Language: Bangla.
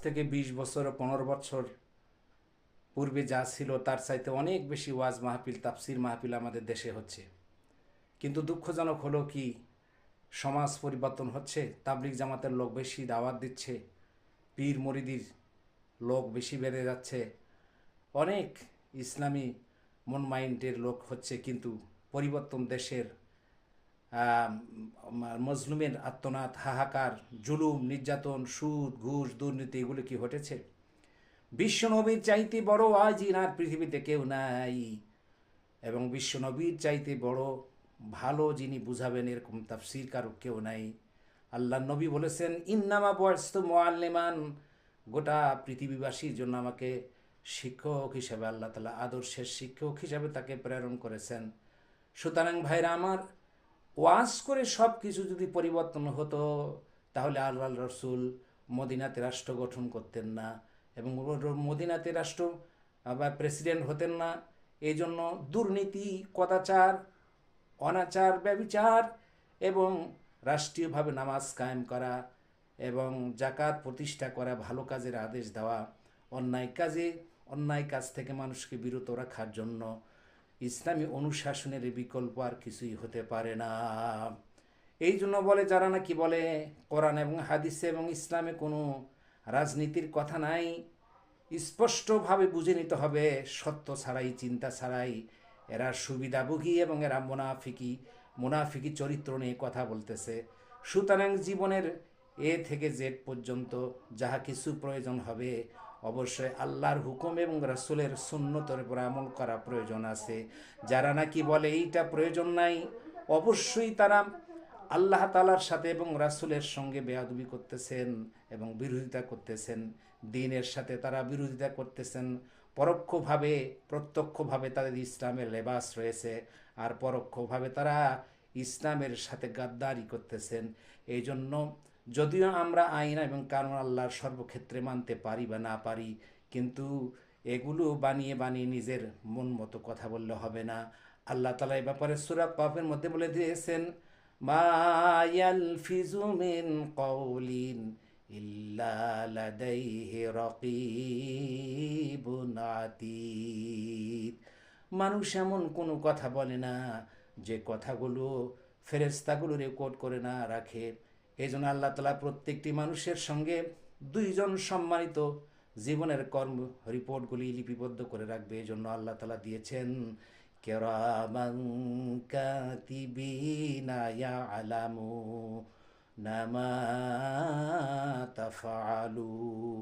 থেকে 20 বছর ও 15 বছর পূর্বে যা ছিল তার চাইতে অনেক বেশি ওয়াজ মাহফিল, তাফসির মাহফিল আমাদের দেশে হচ্ছে। কিন্তু দুঃখজনক হলো কি, সমাজ পরিবর্তন হচ্ছে, তাবলিগ জামাতের লোক বেশি দাওয়াত দিচ্ছে, পীর মরিদির লোক বেশি বেড়ে যাচ্ছে, অনেক ইসলামী মন মাইন্ডের লোক হচ্ছে, কিন্তু পরিবর্তন দেশের মজলুমের আত্মনাদ, হাহাকার, জুলুম, নির্যাতন, সুদ, ঘুষ, দুর্নীতি এগুলো কি ঘটেছে? বিশ্বনবীর চাইতে বড় আজিন আর পৃথিবীতে কেউ নাই, এবং বিশ্বনবীর চাইতে বড় ভালো যিনি বুঝাবেন এরকম তাফসীর কারক কেউ নাই। আল্লাহ নবী বলেছেন, ইন্নামা বুইস্তু মুআল্লিমান, গোটা পৃথিবীবাসীর জন্য আমাকে শিক্ষক হিসাবে আল্লাহ তাআলা আদর্শের শিক্ষক হিসাবে তাকে প্রেরণ করেছেন। সুতরাং ভাইরা আমার, ওয়াজ করে সব কিছু যদি পরিবর্তন হতো, তাহলে আল্লাহ রসুল মদিনাতে রাষ্ট্র গঠন করতেন না, এবং মদিনাতে রাষ্ট্র বা প্রেসিডেন্ট হতেন না। এই জন্য দুর্নীতি, কদাচার, অনাচার, ব্যভিচার এবং রাষ্ট্রীয়ভাবে নামাজ কায়েম করা এবং জাকাত প্রতিষ্ঠা করা, ভালো কাজের আদেশ দেওয়া, অন্যায় কাজ থেকে মানুষকে বিরত রাখার জন্য ইসলামী অনুশাসনের বিকল্প আর কিছুই হতে পারে না। এই জন্য বলে যারা নাকি বলে কোরআন এবং হাদিসে এবং ইসলামে কোনো রাজনীতির কথা নাই, স্পষ্টভাবে বুঝে নিতে হবে সত্য ছাড়াই, চিন্তা ছাড়াই এরা সুবিধাভোগী এবং এরা মুনাফিকি চরিত্র নিয়ে কথা বলতেছে। সুতরাং জীবনের এ থেকে জেড পর্যন্ত যাহা কিছু প্রয়োজন হবে, অবশ্যই আল্লাহর হুকুম এবং রাসূলের সুন্নতের উপর আমল করা প্রয়োজন আছে। যারা নাকি বলে এইটা প্রয়োজন নাই, অবশ্যই তারা আল্লাহ তাআলার সাথে এবং রাসূলের সঙ্গে বেয়াদবি করতেছেন এবং বিরোধিতা করতেছেন। দ্বীনের সাথে তারা বিরোধিতা করতেছেন। পরোক্ষভাবে, প্রত্যক্ষভাবে তাদের ইসলামের লেবাস রয়েছে, আর পরোক্ষভাবে তারা ইসলামের সাথে গাদ্দারি করতেছেন। এই জন্য যদিও আমরা আইন এবং কানুন আল্লাহর সর্বক্ষেত্রে মানতে পারি বা না পারি, কিন্তু এগুলো বানিয়ে বানিয়ে নিজের মন মতো কথা বললে হবে না। আল্লাহ তাআলা এই ব্যাপারে সূরা কাফের মধ্যে বলে দিয়েছেন, মা ইয়ালফিজু মিন কাউলিন ইল্লা লাদাইহি রাকীবুন আতীদ। মানুষ এমন কোনো কথা বলে না যে কথাগুলো ফেরেশতাগুলো রেকর্ড করে না রাখে। এই জন্য আল্লাহ তাআলা প্রত্যেকটি মানুষের সঙ্গে দুইজন সম্মানিত জীবনের কর্ম রিপোর্টগুলি লিপিবদ্ধ করে রাখবে। এই জন্য আল্লাহ তাআলা দিয়েছেন কিরামান কাতিবিনা ইয়ালামুনা মা তাফআলুন।